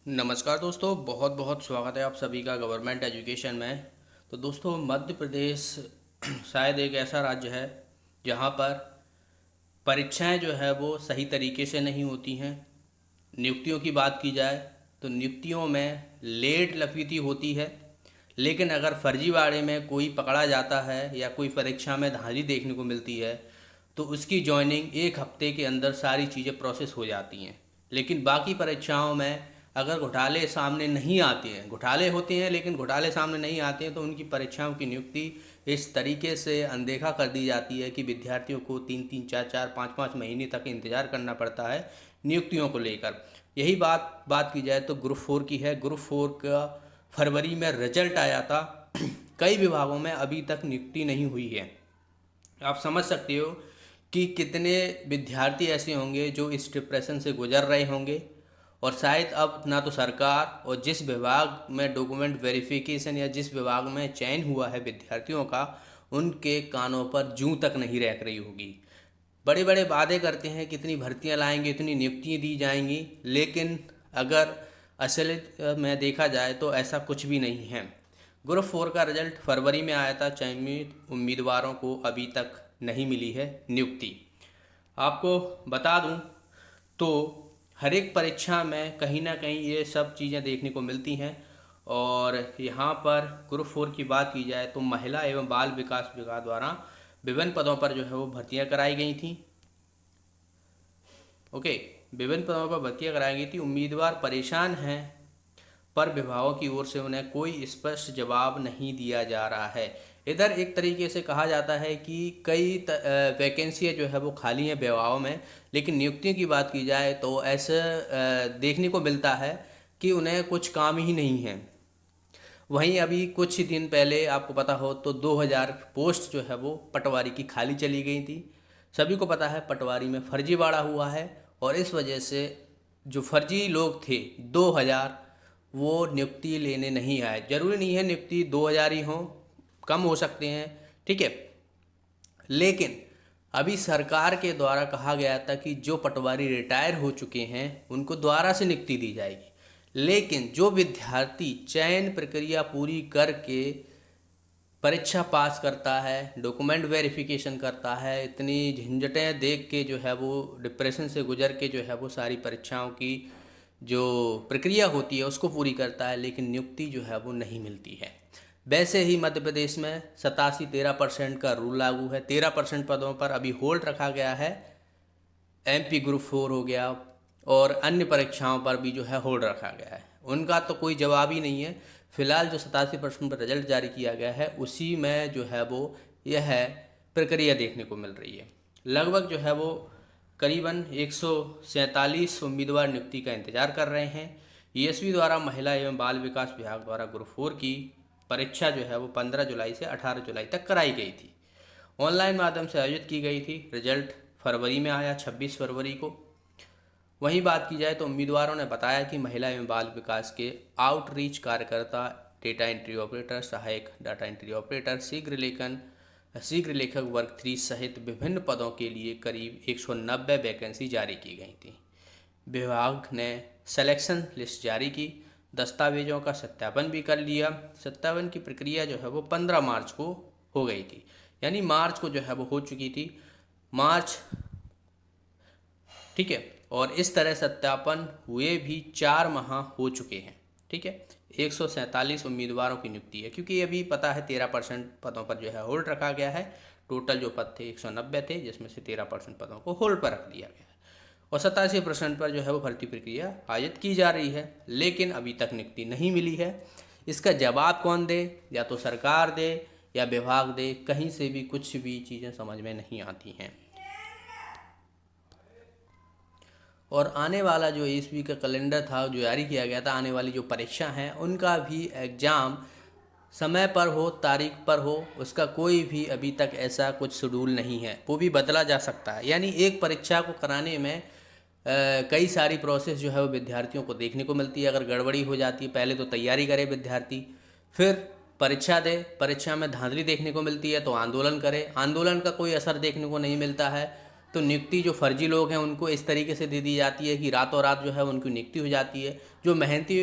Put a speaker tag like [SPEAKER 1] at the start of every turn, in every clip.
[SPEAKER 1] नमस्कार दोस्तों, बहुत बहुत स्वागत है आप सभी का गवर्नमेंट एजुकेशन में। तो दोस्तों, मध्य प्रदेश शायद एक ऐसा राज्य है जहाँ पर परीक्षाएं जो है वो सही तरीके से नहीं होती हैं। नियुक्तियों की बात की जाए तो नियुक्तियों में लेट लफीती होती है, लेकिन अगर फर्जीवाड़े में कोई पकड़ा जाता है या कोई परीक्षा में धांधली देखने को मिलती है तो उसकी जॉइनिंग एक हफ्ते के अंदर सारी चीज़ें प्रोसेस हो जाती हैं। लेकिन बाकी परीक्षाओं में अगर घोटाले सामने नहीं आते हैं, घोटाले होते हैं लेकिन घोटाले सामने नहीं आते हैं, तो उनकी परीक्षाओं की नियुक्ति इस तरीके से अनदेखा कर दी जाती है कि विद्यार्थियों को 3-3, 4-4, 5-5 महीने तक इंतज़ार करना पड़ता है नियुक्तियों को लेकर। यही बात की जाए तो ग्रुप 4 की है। ग्रुप 4 का फरवरी में रिजल्ट आया था। कई विभागों में अभी तक नियुक्ति नहीं हुई है। आप समझ सकते हो कि कितने विद्यार्थी ऐसे होंगे जो इस डिप्रेशन से गुजर रहे होंगे, और शायद अब ना तो सरकार और जिस विभाग में डॉक्यूमेंट वेरिफिकेशन या जिस विभाग में चयन हुआ है विद्यार्थियों का, उनके कानों पर जूं तक नहीं रह रही होगी। बड़े बड़े वादे करते हैं, कितनी भर्तियां लाएंगे, इतनी नियुक्तियां दी जाएंगी, लेकिन अगर असल में देखा जाए तो ऐसा कुछ भी नहीं है। ग्रुप 4 का रिजल्ट फरवरी में आया था, चयनित उम्मीदवारों को अभी तक नहीं मिली है नियुक्ति। आपको बता दूं तो हर एक परीक्षा में कहीं ना कहीं ये सब चीज़ें देखने को मिलती हैं। और यहाँ पर ग्रुप 4 की बात की जाए तो महिला एवं बाल विकास विभाग द्वारा विभिन्न पदों पर जो है वो भर्तियां कराई गई थी। ओके, विभिन्न पदों पर भर्तियां कराई गई थी। उम्मीदवार परेशान हैं, पर विभागों की ओर से उन्हें कोई स्पष्ट जवाब नहीं दिया जा रहा है। इधर एक तरीके से कहा जाता है कि कई वैकेंसियाँ जो है वो खाली हैं विभागों में, लेकिन नियुक्तियों की बात की जाए तो ऐसे देखने को मिलता है कि उन्हें कुछ काम ही नहीं है। वहीं अभी कुछ ही दिन पहले आपको पता हो तो 2000 पोस्ट जो है वो पटवारी की खाली चली गई थी। सभी को पता है पटवारी में फर्जीवाड़ा हुआ है, और इस वजह से जो फर्जी लोग थे 2000, वो नियुक्ति लेने नहीं आए। जरूरी नहीं है नियुक्ति 2000 ही हो, कम हो सकते हैं, ठीक है। लेकिन अभी सरकार के द्वारा कहा गया था कि जो पटवारी रिटायर हो चुके हैं उनको दोबारा से नियुक्ति दी जाएगी, लेकिन जो विद्यार्थी चयन प्रक्रिया पूरी करके परीक्षा पास करता है, डॉक्यूमेंट वेरिफिकेशन करता है, इतनी झंझटें देख के जो है वो डिप्रेशन से गुजर के जो है वो सारी परीक्षाओं की जो प्रक्रिया होती है उसको पूरी करता है, लेकिन नियुक्ति जो है वो नहीं मिलती है। वैसे ही मध्य प्रदेश में 87-13% का रूल लागू है। 13% पदों पर अभी होल्ड रखा गया है। एमपी ग्रुप 4 हो गया और अन्य परीक्षाओं पर भी जो है होल्ड रखा गया है। उनका तो कोई जवाब ही नहीं है। फिलहाल जो 87% पर रिजल्ट जारी किया गया है उसी में जो है वो यह है प्रक्रिया देखने को मिल रही है। लगभग जो है वो करीबन 147 उम्मीदवार नियुक्ति का इंतजार कर रहे हैं। ईएसवी द्वारा महिला एवं बाल विकास विभाग द्वारा ग्रुप 4 की परीक्षा जो है वो 15 जुलाई से 18 जुलाई तक कराई गई थी। ऑनलाइन माध्यम से आयोजित की गई थी। रिजल्ट फरवरी में आया, 26 फरवरी को। वहीं बात की जाए तो उम्मीदवारों ने बताया कि महिला एवं बाल विकास के आउटरीच कार्यकर्ता, डेटा एंट्री ऑपरेटर, सहायक डाटा एंट्री ऑपरेटर, शीघ्र लेखक वर्ग 3 सहित विभिन्न पदों के लिए करीब 190 वैकेंसी जारी की गई थी। विभाग ने सिलेक्शन लिस्ट जारी की, दस्तावेजों का सत्यापन भी कर लिया। सत्यापन की प्रक्रिया जो है वो 15 मार्च को हो गई थी, यानी मार्च को जो है वो हो चुकी थी, मार्च, ठीक है। और इस तरह सत्यापन हुए भी 4 माह हो चुके हैं, ठीक है। 147 उम्मीदवारों की नियुक्ति है, क्योंकि अभी पता है 13% पदों पर जो है होल्ड रखा गया है। टोटल जो पद थे 190 थे, जिसमें से 13% पदों को होल्ड पर रख दिया गया है, और 87% पर जो है वो भर्ती प्रक्रिया आयोजित की जा रही है, लेकिन अभी तक नियुक्ति नहीं मिली है। इसका जवाब कौन दे, या तो सरकार दे या विभाग दे, कहीं से भी कुछ भी चीज़ें समझ में नहीं आती हैं। और आने वाला जो ईस्वी का कैलेंडर था जो जारी किया गया था, आने वाली जो परीक्षा हैं उनका भी एग्ज़ाम समय पर हो, तारीख पर हो, उसका कोई भी अभी तक ऐसा कुछ शेड्यूल नहीं है। वो भी बदला जा सकता है, यानी एक परीक्षा को कराने में कई सारी प्रोसेस जो है वो विद्यार्थियों को देखने को मिलती है। अगर गड़बड़ी हो जाती है, पहले तो तैयारी करे विद्यार्थी, फिर परीक्षा दे, परीक्षा में धांधली देखने को मिलती है तो आंदोलन करे, आंदोलन का कोई असर देखने को नहीं मिलता है तो नियुक्ति जो फर्जी लोग हैं उनको इस तरीके से दे दी जाती है कि रातों रात जो है उनकी नियुक्ति हो जाती है। जो मेहनती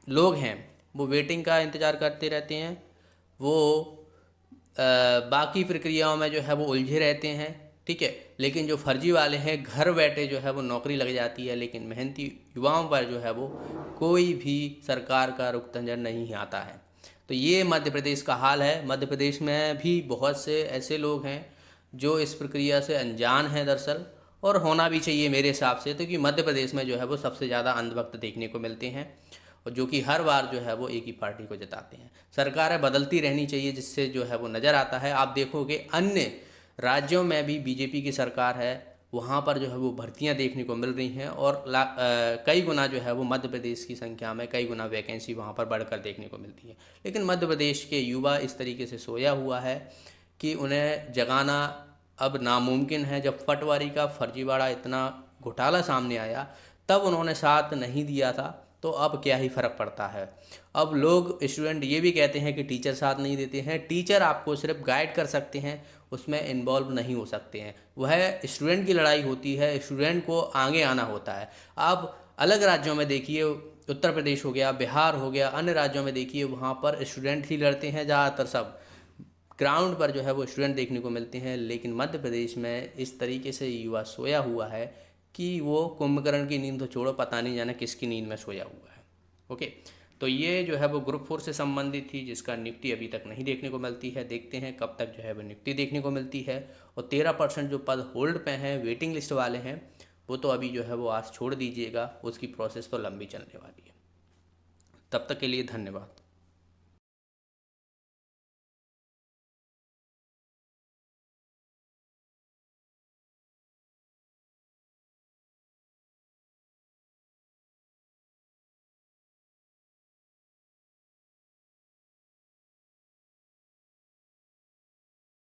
[SPEAKER 1] लोग हैं वो वेटिंग का इंतज़ार करते रहते हैं, वो बाकी प्रक्रियाओं में जो है वो उलझे रहते हैं, ठीक है। लेकिन जो फर्जी वाले हैं घर बैठे जो है वो नौकरी लग जाती है, लेकिन मेहनती युवाओं पर जो है वो कोई भी सरकार का रुख नज़र नहीं आता है। तो ये मध्य प्रदेश का हाल है। मध्य प्रदेश में भी बहुत से ऐसे लोग हैं जो इस प्रक्रिया से अनजान हैं दरअसल, और होना भी चाहिए मेरे हिसाब से, तो कि मध्य प्रदेश में जो है वो सबसे ज़्यादा अंधभक्त देखने को मिलते हैं, और जो कि हर बार जो है वो एक ही पार्टी को जिताते हैं। सरकारें बदलती रहनी चाहिए, जिससे जो है वो नज़र आता है। आप देखोगे अन्य राज्यों में भी बीजेपी की सरकार है, वहाँ पर जो है वो भर्तियां देखने को मिल रही हैं, और कई गुना जो है वो मध्य प्रदेश की संख्या में कई गुना वैकेंसी वहाँ पर बढ़कर देखने को मिलती है। लेकिन मध्य प्रदेश के युवा इस तरीके से सोया हुआ है कि उन्हें जगाना अब नामुमकिन है। जब पटवारी का फर्जीवाड़ा इतना घोटाला सामने आया तब उन्होंने साथ नहीं दिया था, तो अब क्या ही फ़र्क पड़ता है। अब लोग स्टूडेंट ये भी कहते हैं कि टीचर साथ नहीं देते हैं। टीचर आपको सिर्फ गाइड कर सकते हैं, उसमें इन्वॉल्व नहीं हो सकते हैं। वह स्टूडेंट की लड़ाई होती है, स्टूडेंट को आगे आना होता है। आप अलग राज्यों में देखिए, उत्तर प्रदेश हो गया, बिहार हो गया, अन्य राज्यों में देखिए, वहाँ पर स्टूडेंट ही लड़ते हैं ज़्यादातर। सब ग्राउंड पर जो है वो स्टूडेंट देखने को मिलते हैं। लेकिन मध्य प्रदेश में इस तरीके से युवा सोया हुआ है कि वो कुंभकर्ण की नींद तो छोड़ो, पता नहीं जाना किसकी नींद में सोया हुआ है। ओके, तो ये जो है वो ग्रुप 4 से संबंधित थी, जिसका नियुक्ति अभी तक नहीं देखने को मिलती है। देखते हैं कब तक जो है वो नियुक्ति देखने को मिलती है। और 13% जो पद होल्ड पे हैं, वेटिंग लिस्ट वाले हैं, वो तो अभी जो है वो आज छोड़ दीजिएगा, उसकी प्रोसेस तो लंबी चलने वाली है। तब तक के लिए धन्यवाद।